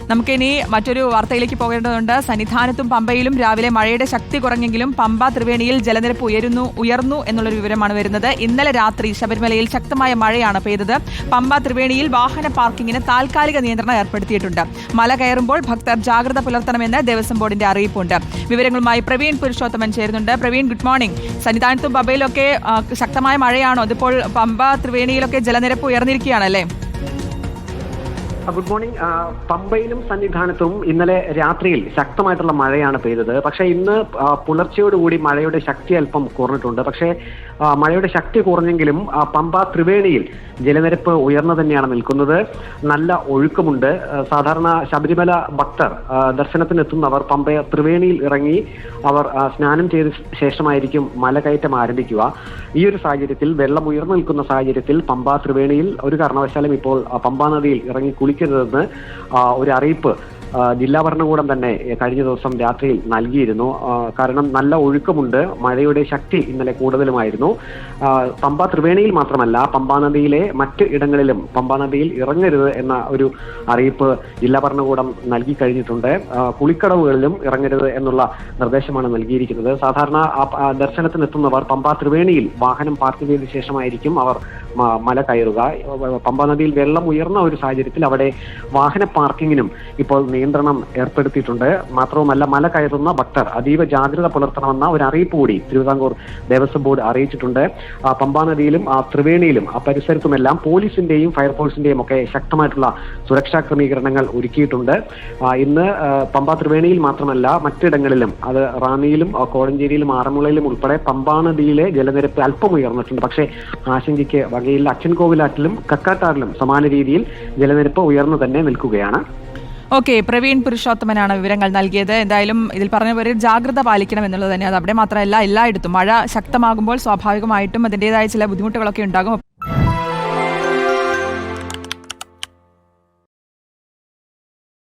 നമുക്കിനി മറ്റൊരു വാർത്തയിലേക്ക് പോകേണ്ടതുണ്ട്. സന്നിധാനത്തും പമ്പയിലും രാവിലെ മഴയുടെ ശക്തി കുറഞ്ഞെങ്കിലും പമ്പ ത്രിവേണിയിൽ ജലനിരപ്പ് ഉയർന്നു എന്നുള്ളൊരു വിവരമാണ് വരുന്നത്. ഇന്നലെ രാത്രി ശബരിമലയിൽ ശക്തമായ മഴയാണ് പെയ്തത്. പമ്പ ത്രിവേണിയിൽ വാഹന പാർക്കിങ്ങിന് താൽക്കാലിക നിയന്ത്രണം ഏർപ്പെടുത്തിയിട്ടുണ്ട്. മല കയറുമ്പോൾ ഭക്തർ ജാഗ്രത പുലർത്തണമെന്ന് ദേവസ്വം ബോർഡിന്റെ അറിയിപ്പുണ്ട്. വിവരങ്ങളുമായി പ്രവീൺ പുരുഷോത്തമൻ ചേരുന്നുണ്ട്. Praveen, good morning. സന്നിധാനത്തും പമ്പയിലൊക്കെ ശക്തമായ മഴയാണോ? അതിപ്പോൾ പമ്പ ത്രിവേണിയിലൊക്കെ ജലനിരപ്പ് ഉയർന്നിരിക്കുകയാണല്ലേ? Good morning. പമ്പയിലും സന്നിധാനത്തും ഇന്നലെ രാത്രിയിൽ ശക്തമായിട്ടുള്ള മഴയാണ് പെയ്തത്. പക്ഷേ ഇന്ന് പുലർച്ചയോടുകൂടി മഴയുടെ ശക്തി അല്പം കുറഞ്ഞിട്ടുണ്ട്. പക്ഷേ മഴയുടെ ശക്തി കുറഞ്ഞെങ്കിലും പമ്പ ത്രിവേണിയിൽ ജലനിരപ്പ് ഉയർന്നു തന്നെയാണ് നിൽക്കുന്നത്. നല്ല ഒഴുക്കുമുണ്ട്. സാധാരണ ശബരിമല ഭക്തർ ദർശനത്തിനെത്തുന്നവർ പമ്പ ത്രിവേണിയിൽ ഇറങ്ങി അവർ സ്നാനം ചെയ്ത ശേഷമായിരിക്കും മലകയറ്റം ആരംഭിക്കുക. ഈ ഒരു സാഹചര്യത്തിൽ വെള്ളം ഉയർന്നു നിൽക്കുന്ന സാഹചര്യത്തിൽ പമ്പ ത്രിവേണിയിൽ ഒരു കാരണവശാലും ഇപ്പോൾ പമ്പാ നദിയിൽ ഇറങ്ങി കുളിക്കരുതെന്ന് ഒരു അറിയിപ്പ് ജില്ലാ ഭരണകൂടം തന്നെ കഴിഞ്ഞ ദിവസം രാത്രിയിൽ നൽകിയിരുന്നു. കാരണം നല്ല ഒഴുക്കമുണ്ട്. മഴയുടെ ശക്തി ഇന്നലെ കൂടുതലുമായിരുന്നു. പമ്പ ത്രിവേണിയിൽ മാത്രമല്ല, പമ്പാ നദിയിലെ മറ്റ് ഇടങ്ങളിലും പമ്പാ നദിയിൽ ഇറങ്ങരുത് എന്ന ഒരു അറിയിപ്പ് ജില്ലാ ഭരണകൂടം നൽകി കഴിഞ്ഞിട്ടുണ്ട്. കുളിക്കടവുകളിലും ഇറങ്ങരുത് എന്നുള്ള നിർദ്ദേശമാണ് നൽകിയിരിക്കുന്നത്. സാധാരണ ദർശനത്തിനെത്തുന്നവർ പമ്പാ ത്രിവേണിയിൽ വാഹനം പാർക്ക് ചെയ്ത ശേഷമായിരിക്കും അവർ മല കയറുക. പമ്പാ നദിയിൽ വെള്ളം ഉയർന്ന ഒരു സാഹചര്യത്തിൽ അവിടെ വാഹന പാർക്കിങ്ങിനും ഇപ്പോൾ നിയന്ത്രണം ഏർപ്പെടുത്തിയിട്ടുണ്ട്. മാത്രവുമല്ല, മല കയറുന്ന ഭക്തർ അതീവ ജാഗ്രത പുലർത്തണമെന്ന ഒരു അറിയിപ്പ് കൂടി തിരുവിതാംകൂർ ദേവസ്വം ബോർഡ് അറിയിച്ചിട്ടുണ്ട്. പമ്പാ നദിയിലും ത്രിവേണിയിലും പരിസരത്തുമെല്ലാം പോലീസിന്റെയും ഫയർഫോഴ്സിന്റെയും ഒക്കെ ശക്തമായിട്ടുള്ള സുരക്ഷാ ക്രമീകരണങ്ങൾ ഒരുക്കിയിട്ടുണ്ട്. ഇന്ന് പമ്പാ ത്രിവേണിയിൽ മാത്രമല്ല മറ്റിടങ്ങളിലും, അത് റാന്നിയിലും കോഴഞ്ചേരിയിലും ആറന്മുളയിലും ഉൾപ്പെടെ പമ്പാ നദിയിലെ ജലനിരപ്പ് അല്പം ഉയർന്നിട്ടുണ്ട്. പക്ഷേ ആശങ്കയ്ക്ക് വകയില്ല. അച്ചൻകോവിലാറ്റിലും കക്കാട്ടാറിലും സമാന രീതിയിൽ ജലനിരപ്പ് ഉയർന്നു തന്നെ നിൽക്കുകയാണ്. ഓക്കെ, പ്രവീൺ പുരുഷോത്തമനാണ് വിവരങ്ങൾ നൽകിയത്. എന്തായാലും ഇതിൽ പറഞ്ഞ പോലെ ജാഗ്രത പാലിക്കണം എന്നുള്ളത് തന്നെ. അത് അവിടെ മാത്രമല്ല, എല്ലായിടത്തും മഴ ശക്തമാകുമ്പോൾ സ്വാഭാവികമായിട്ടും അതിൻ്റെതായ ചില ബുദ്ധിമുട്ടുകളൊക്കെ ഉണ്ടാകും.